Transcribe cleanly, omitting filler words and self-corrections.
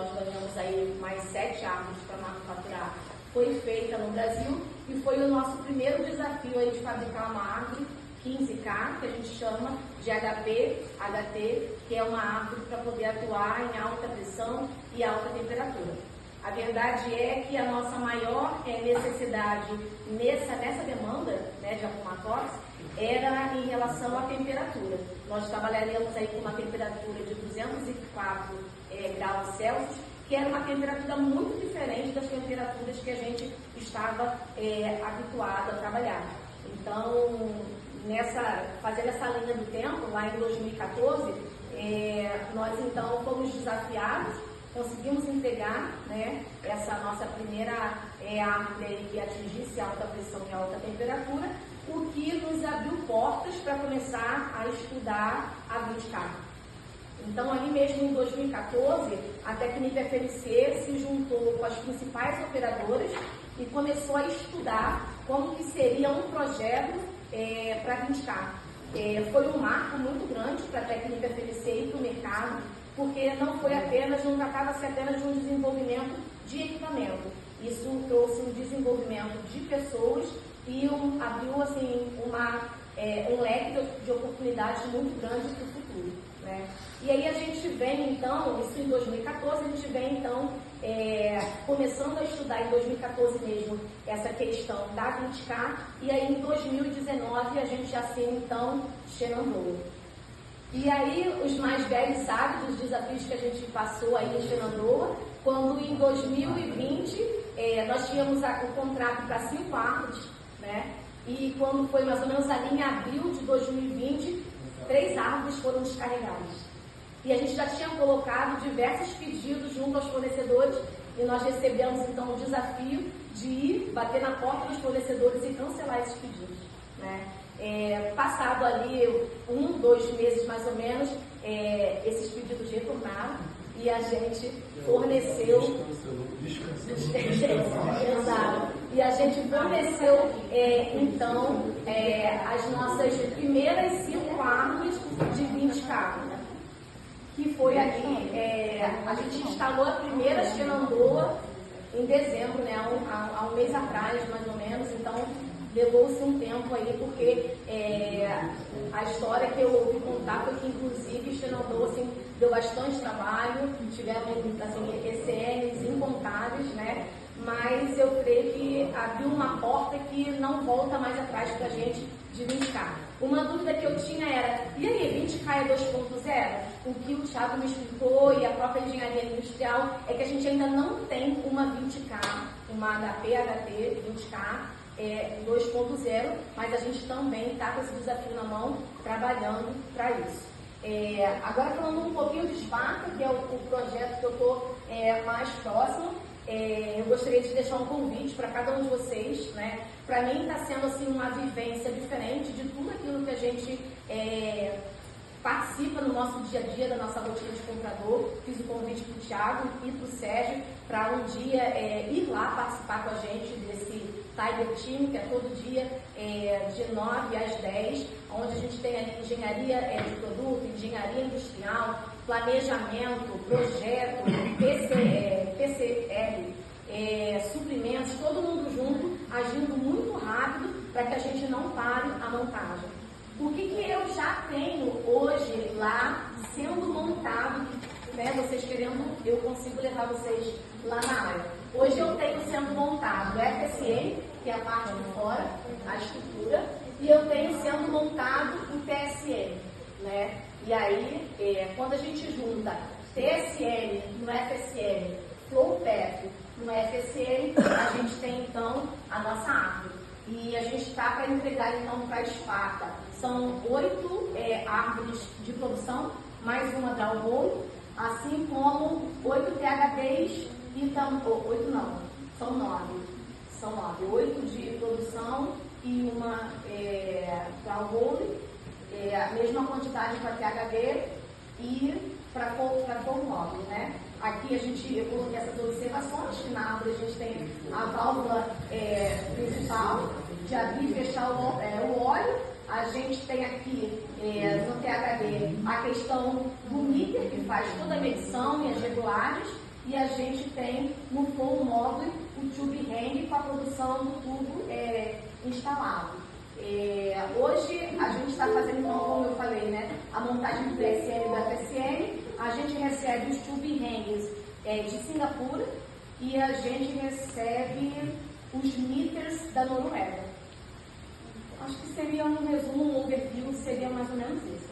nós ganhamos aí mais 7 árvores para manufaturar, foi feita no Brasil e foi o nosso primeiro desafio aí de fabricar uma árvore 15K, que a gente chama de HT, que é uma árvore para poder atuar em alta pressão e alta temperatura. A verdade é que a nossa maior necessidade nessa demanda, né, de arrumatórios era em relação à temperatura. Nós trabalharemos aí com uma temperatura de 204 graus Celsius, que era uma temperatura muito diferente das temperaturas que a gente estava habituado a trabalhar. Então, fazendo essa linha do tempo, lá em 2014, nós então fomos desafiados, conseguimos entregar, né, essa nossa primeira árvore que atingisse alta pressão e alta temperatura, o que nos abriu portas para começar a estudar a 20K. Então, ali mesmo em 2014, a Tecnip FLC se juntou com as principais operadoras e começou a estudar como que seria um projeto para 20K. Foi um marco muito grande para a Tecnip FLC e para o mercado, porque não tratava-se apenas de um desenvolvimento de equipamento. Isso trouxe um desenvolvimento de pessoas e abriu assim, um leque de oportunidades muito grande para o futuro, né? E aí a gente vem então, isso em 2014, a gente vem então começando a estudar em 2014 mesmo essa questão da 20K, e aí em 2019 a gente assina então Shenandoah. E aí os mais velhos sabem dos desafios que a gente passou aí em Shenandoah, quando em 2020 nós tínhamos o contrato para 5 árvores, né? E quando foi mais ou menos ali em abril de 2020, 3 árvores foram descarregadas. E a gente já tinha colocado diversos pedidos junto aos fornecedores e nós recebemos então o desafio de ir bater na porta dos fornecedores e cancelar esses pedidos, né? Passado ali 2 meses mais ou menos, esses pedidos retornaram e a gente forneceu. Exato. E a gente forneceu então as nossas primeiras 5 árvores de 20K, que foi ali. A gente instalou a primeira Shenandoah em dezembro, né, há um mês atrás mais ou menos, então levou-se um tempo aí, porque a história que eu ouvi contar foi que, inclusive, Shenandoah assim, deu bastante trabalho, tiveram assim, ECNs incontáveis, né? Mas eu creio que abriu uma porta que não volta mais atrás para a gente de 20K. Uma dúvida que eu tinha era, e aí, 20K é 2.0? O que o Thiago me explicou e a própria engenharia industrial é que a gente ainda não tem uma 20K, uma HT 20K, 2.0, mas a gente também está com esse desafio na mão, trabalhando para isso. Agora falando um pouquinho de Sparta, que é o projeto que eu estou mais próximo, eu gostaria de deixar um convite para cada um de vocês, né? Para mim está sendo assim, uma vivência diferente de tudo aquilo que a gente participa no nosso dia a dia, da nossa rotina de comprador. Fiz o convite para o Thiago e para o Sérgio para um dia ir lá participar com a gente desse Tiger Team, que é todo dia de 9 às 10, onde a gente tem ali engenharia de produto, engenharia industrial, planejamento, projeto, PCR, suprimentos, todo mundo junto, agindo muito rápido para que a gente não pare a montagem. O que eu já tenho hoje lá sendo montado, né, vocês querendo, eu consigo levar vocês lá na área. Hoje eu tenho sendo montado o FSM, que é a parte de fora, a estrutura, e eu tenho sendo montado o TSM, né? E aí, quando a gente junta TSM no FSM, Flowpath no FSM, a gente tem então a nossa árvore. E a gente está para entregar então para a Sparta. São 8 árvores de produção, mais uma downhole, assim como 8 THDs e 8 não, são 9. São 9, 8 de produção e uma downhole, a mesma quantidade para THD e para fogo móvel, né? Aqui eu coloquei essas observações, que na árvore a gente tem a válvula principal de abrir e fechar o óleo. A gente tem aqui no THD a questão do meter, que faz toda a medição e as regulagens. e a gente tem no full módulo o tube hang com a produção do tubo instalado. Hoje a gente está fazendo, então, como eu falei, né, a montagem do DSM e da FSM, a gente recebe os tube hangs de Singapura e a gente recebe os meters da Noruega. Acho que seria um resumo, um overview, seria mais ou menos isso.